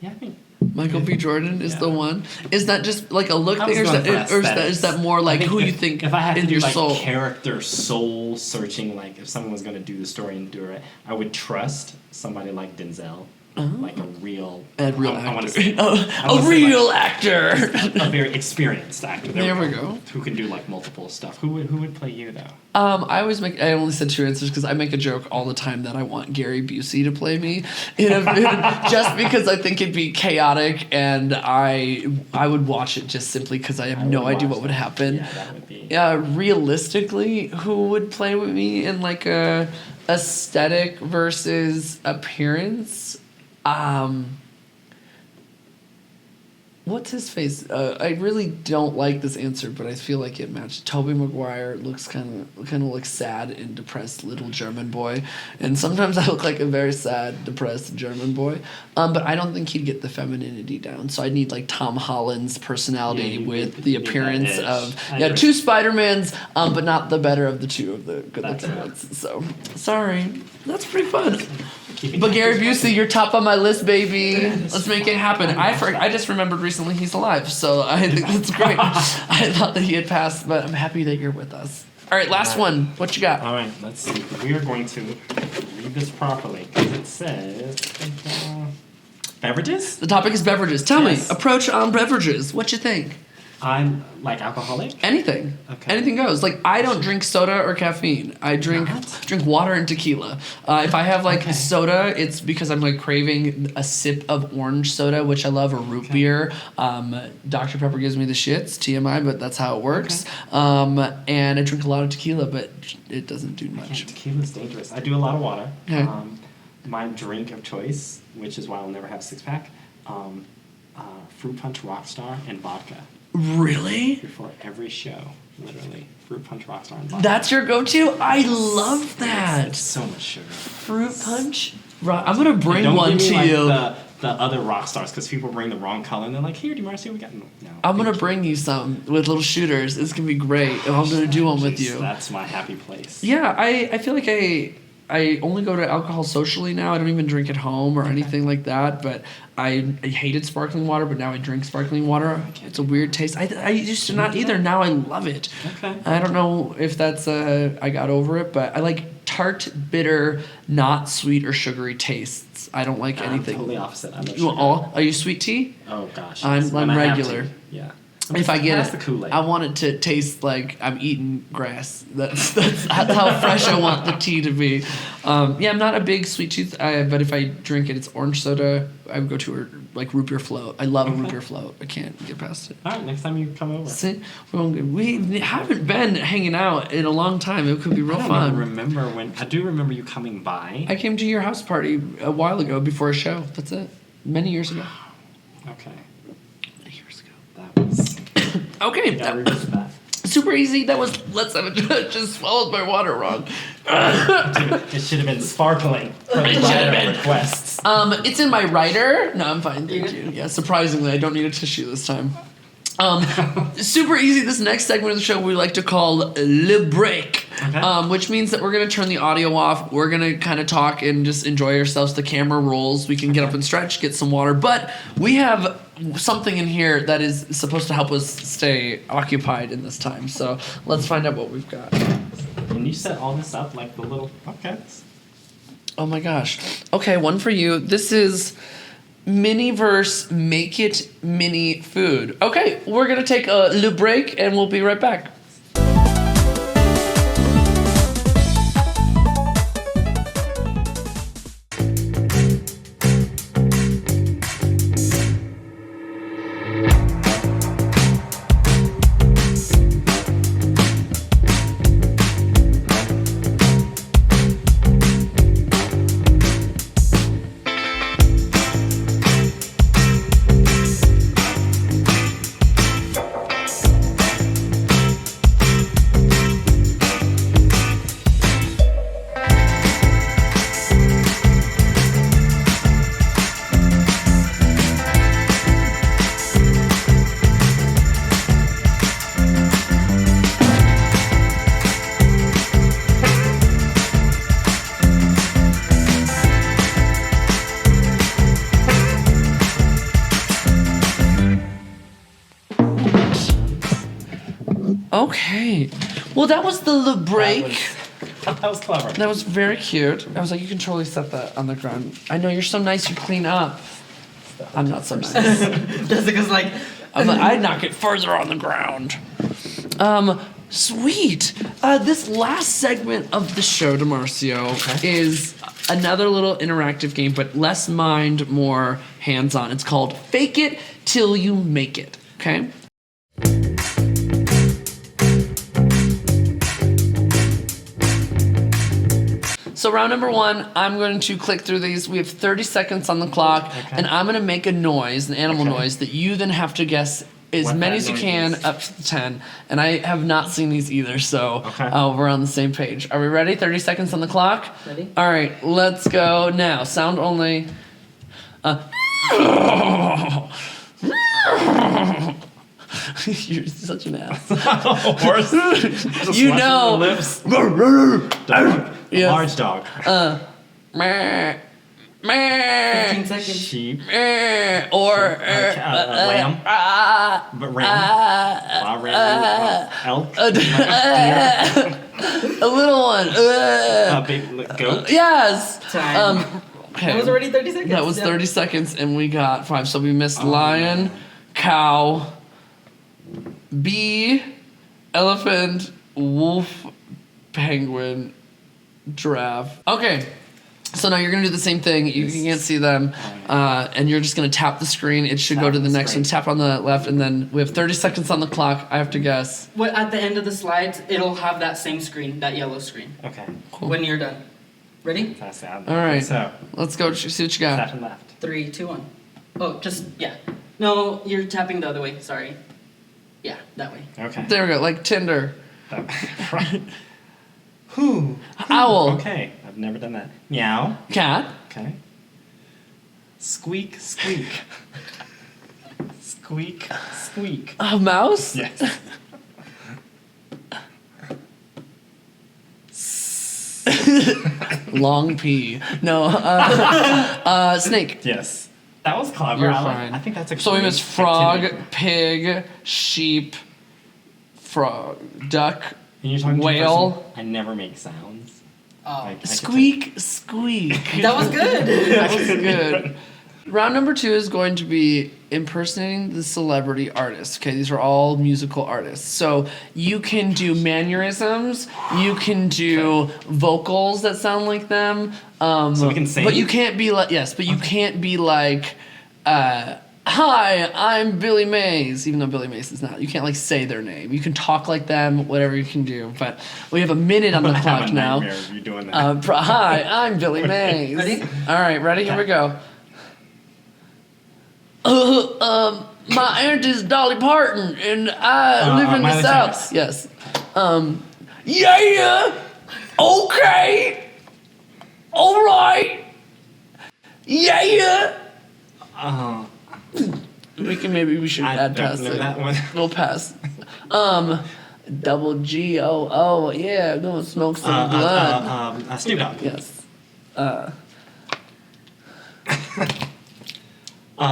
Yeah, I think Michael B. Jordan is the one. Is that just like a look thing, or is that more like who you think if I had in to do your like soul? character soul searching, like if someone was going to do the story and do it right, I would trust somebody like Denzel. Like a real actor. I want to say a real actor. A very experienced actor. There we go. Who can do like multiple stuff. Who would play you though? I only said 2 answers because I make a joke all the time that I want Gary Busey to play me, just because I think it'd be chaotic, and I would watch it just simply because I have no idea what would happen. Yeah, that would be. Realistically, who would play with me in like a aesthetic versus appearance? What's his face? I really don't like this answer, but I feel like it matched. Tobey Maguire looks kind of like sad and depressed little German boy, and sometimes I look like a very sad, depressed German boy. But I don't think he'd get the femininity down. So I need like Tom Holland's personality with the appearance of 2 Spider-Mans, but not the better of the 2 of the good-looking ones. So sorry, that's pretty fun. But Gary Busey, you're top on my list, baby. Let's make it happen. I just remembered recently he's alive, so I think that's great. I thought that he had passed, but I'm happy that you're with us. All right, last one. What you got? All right, let's see. We are going to read this properly because it says beverages. The topic is beverages. Tell me, approach on beverages. What you think? I'm like alcoholic. Anything. Okay. Anything goes. Like I don't drink soda or caffeine. I drink water and tequila. If I have like soda, it's because I'm like craving a sip of orange soda, which I love, or root beer. Dr. Pepper gives me the shits, TMI, but that's how it works. And I drink a lot of tequila, but it doesn't do much. Tequila's dangerous. I do a lot of water. Okay. My drink of choice, which is why I'll never have 6-pack, fruit punch Rockstar and vodka. Really? Before every show, literally. Fruit punch Rockstar and vodka. That's your go-to? I love that. It's so much sugar. Fruit punch? I'm going to bring one to you. the other rock stars because people bring the wrong color and they're like, here, Demarcio, we got no. I'm gonna bring you some with little shooters. It's gonna be great, and I'm gonna do one with you. That's my happy place. Yeah, I feel like I only go to alcohol socially now. I don't even drink at home or anything like that. But I hated sparkling water, but now I drink sparkling water. It's a weird taste. I used to not either. Now I love it. Okay. I don't know if that's I got over it, but I like tart, bitter, not sweet or sugary tastes. I don't like anything. I'm totally opposite. I love You want all? Are you sweet tea? Oh gosh. I'm yes, when I have regular. to. Yeah. If I get Pass it, the Kool-Aid. I want it to taste like I'm eating grass. That's how fresh I want the tea to be. Yeah, I'm not a big sweet tooth, but if I drink it, it's orange soda. I would go to like root beer float. I love a root beer float. I can't get past it. All right, next time you come over. See, we haven't been hanging out in a long time. It could be real I fun. don't remember when. I do remember you coming by. I came to your house party a while ago before a show. That's it. Many years ago. Okay. Many years ago. That was. Okay. Yeah, revisit that. Super easy. That was. Let's have it. Just swallowed my water wrong. It should have been sparkling for the It should have writer been. requests. It's in my writer. No, I'm fine. Thank you. Yeah, surprisingly, I don't need a tissue this time. Super easy. This next segment of the show we like to call Le Break, Okay. which means that we're going to turn the audio off. We're going to kind of talk and just enjoy ourselves. The camera rolls. We can get up and stretch, get some water. But we have something in here that is supposed to help us stay occupied in this time. So let's find out what we've got. Can you set all this up like the little. Okay. Oh my gosh. Okay, one for you. This is Miniverse Make It Mini Food. Okay, we're gonna take a little break and we'll be right back. Okay. Well, that was the Le Break. That was clever. That was very cute. I was like, you can totally set that on the ground. I know you're so nice. You clean up. I'm not so nice. Jessica's like, I'd knock it further on the ground. Sweet. This last segment of the show, Demarcio, is another little interactive game, but less mind, more hands-on. It's called Fake It Till You Make It. Okay? So round number one, I'm going to click through these. We have 30 seconds on the clock, and I'm going to make a noise, an animal noise, that you then have to guess as What many that as you noise can is. up to 10. And I have not seen these either, so Okay. we're on the same page. Are we ready? 30 seconds on the clock? Ready? All right, let's go now. Sound only. You're such an ass. Horse. Just You flushing know. the lips. Dog. Yes. Large dog. Meh. Meh. 15 seconds. Sheep. Meh. Or lamb. But ram. Ram. Elk. Deer. a little one. Big goat. Yes. Time. Okay. That was already 30 seconds. That was Yeah. 30 seconds, and we got 5. So we missed lion, cow, bee, elephant, wolf, penguin, giraffe. Okay. So now you're gonna do the same thing. You can't see them, and you're just gonna tap the screen. It should go Tap to the the next one. screen. Tap on the left, and then we have 30 seconds on the clock. I have to guess. Well, at the end of the slides, it'll have that same screen, that yellow screen, Okay. Cool. when you're done. Ready? That's sad. All right. So, Let's go. See what you got. left and left. 3, 2, 1. Oh, just, yeah. No, you're tapping the other way, sorry. Yeah, that way. Okay. There we go. Like Tinder. Right. Who? Owl. Okay. I've never done that. Meow. Cat. Okay. Squeak, squeak. Squeak, squeak. A mouse? Yes. Long P. No. Snake. Yes. That was clever. You're I fine. I think that's a So we great missed frog, activity. pig, sheep, frog, duck, And you're talking to a whale. person- I never make sounds. Oh, Like, I could Squeak, squeak. that was good. That was good. Round number 2 is going to be impersonating the celebrity artist. Okay, these are all musical artists. So you can do mannerisms, you can do vocals that sound like them. So we can sing? But you can't be like, yes, but you can't be like, hi, I'm Billy Mays, even though Billy Mays is not. You can't like say their name. You can talk like them, whatever you can do. But we have a minute on the I have clock a now. nightmare of you doing that. Hi, I'm Billy Mays. Ready? All right, ready? Here we go. My aunt is Dolly Parton, and I live in the Miley South. Cyrus. Yes. Yeah. Okay. All right. Yeah. We should I add don't past know it. that one. We'll pass. Double GOO. Yeah, gonna smoke some blood. Snoop Dogg. Yes.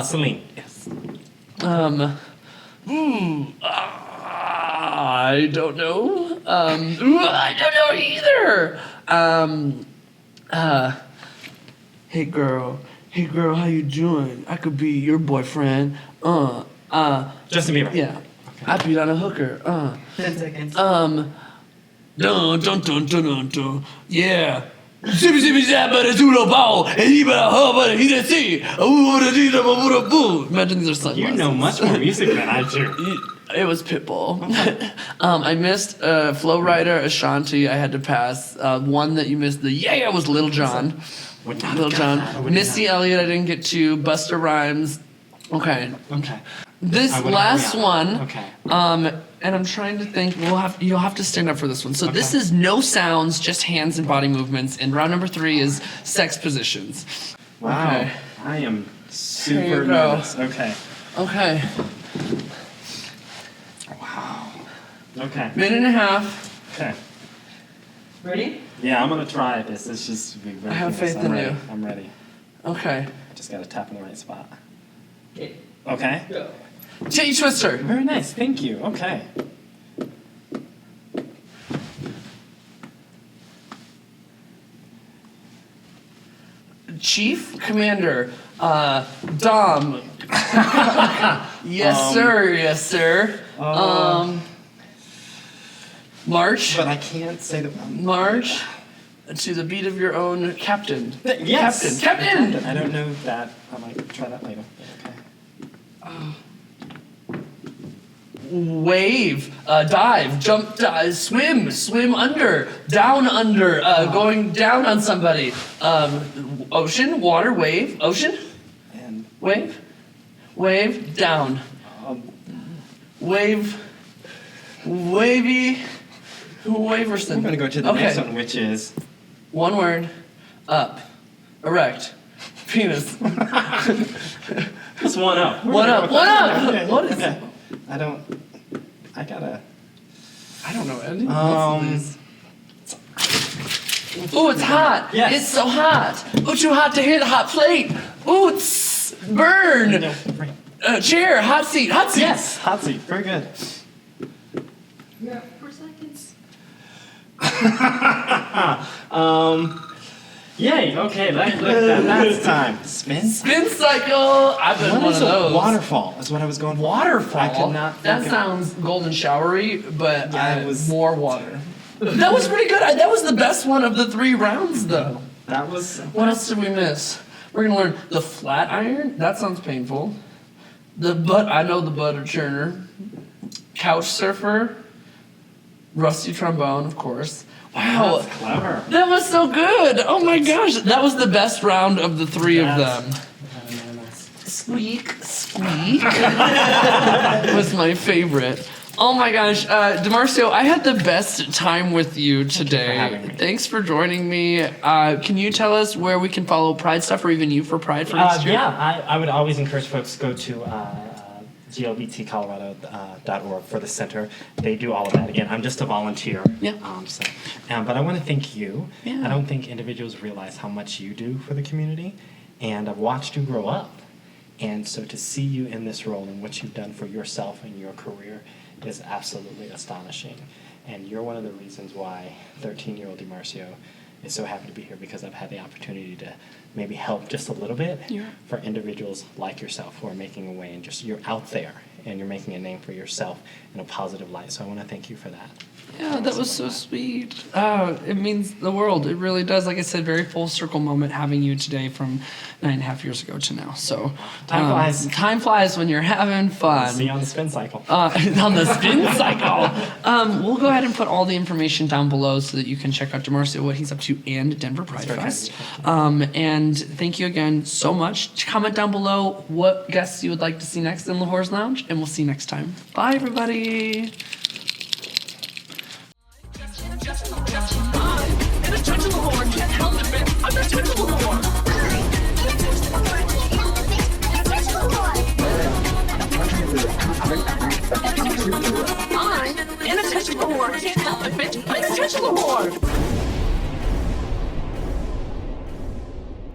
Celine. Yes. I don't know. I don't know either. Hey girl, how you doing? I could be your boyfriend. Justin Bieber. Yeah. I beat on a hooker. 10 seconds. Dun dun dun dun dun dun. Yeah. Zippy zippy zap but a doodle ball and he but a hub but he didn't see. Imagine these are sunglasses. You know much more music than I do. It was Pitbull. I missed Flow Rider, Ashanti. I had to pass. One that you missed. The was Little John. Would not Little have John. got that. I would've Missy not. Elliott. I didn't get to. Busta Rhymes. Okay. Okay. This I would've last got one. that. Okay. And I'm trying to think. You'll have to stand up for this one. So this is no sounds, just hands and body movements. And round number 3 is sex positions. Wow. Okay. I am Here super you go. nervous. Okay. Okay. Wow. Okay. Minute and a half. Okay. Ready? Yeah, I'm gonna try this. It's just be very I have curious. faith I'm in ready. you. I'm ready. Okay. Just gotta tap in the right spot. Okay. Okay. Go. Titty twister. Very nice. Thank you. Okay. Chief Commander, Dom. Yes, sir. Yes, sir. March. But I can't say the. March to the beat of your own captain. Yes. Captain. I don't know that. I might try that later. Okay. Wave, dive, jump, dive, swim under, down under, going down on somebody. Ocean, water, wave, ocean, And wave, down, wave, wavy, Waverson. we're gonna go to the next one, which is. One word, up, erect, penis. Just one up. One up, one up. Okay. What is Okay. it? I don't. I gotta. I don't know, Andy. Ooh, it's hot. Yes. It's so hot. Ooh, too hot to hit a hot plate. Ooh, it's burn. No, right. Chair, hot seat, hot seat. Yes, hot seat. Very good. Yeah, 4 seconds. Yay. Okay, that's time. Spin. Spin cycle. I've been What one is of a those. waterfall? Is what I was going for. Waterfall. I could not. That think of- sounds golden showery, but Yeah, it was- more water. That was pretty good. That was the best one of the 3 rounds, though. That was. What else did we miss? We're gonna learn the flat iron. That sounds painful. I know the butter churner. Couch surfer. Rusty trombone, of course. Wow, That's clever. that was so good. Oh my gosh, that was the best round of the 3 of them. Squeak, squeak was my favorite. Oh my gosh, Demarcio, I had the best time with you today. having me. Thanks for joining me. Can you tell us where we can follow Pride stuff, or even you for Pride for next year? Yeah, I would always encourage folks to go to glbtcolorado.org for the center. They do all of that. Again, I'm just a volunteer. Yeah. But I want to thank you. Yeah. I don't think individuals realize how much you do for the community, and I've watched you grow up. And so to see you in this role and what you've done for yourself and your career is absolutely astonishing. And you're one of the reasons why 13-year-old Demarcio is so happy to be here, because I've had the opportunity to maybe help just a little bit for individuals like yourself who are making a way, and just you're out there and you're making a name for yourself in a positive light. So I want to thank you for that. Yeah, that was so sweet. It means the world. It really does. Like I said, very full circle moment having you today from 9.5 years ago to now. So Time flies. Time flies when you're having fun. See you on the spin cycle. On the spin cycle. We'll go ahead and put all the information down below so that you can check out Demarcio, what he's up to, and Denver Pride Fest. And thank you again so much. Comment down below what guests you would like to see next in Lahore's Lounge, and we'll see you next time. Bye, everybody. I'm in a touch of the can't help it, but it's touch of the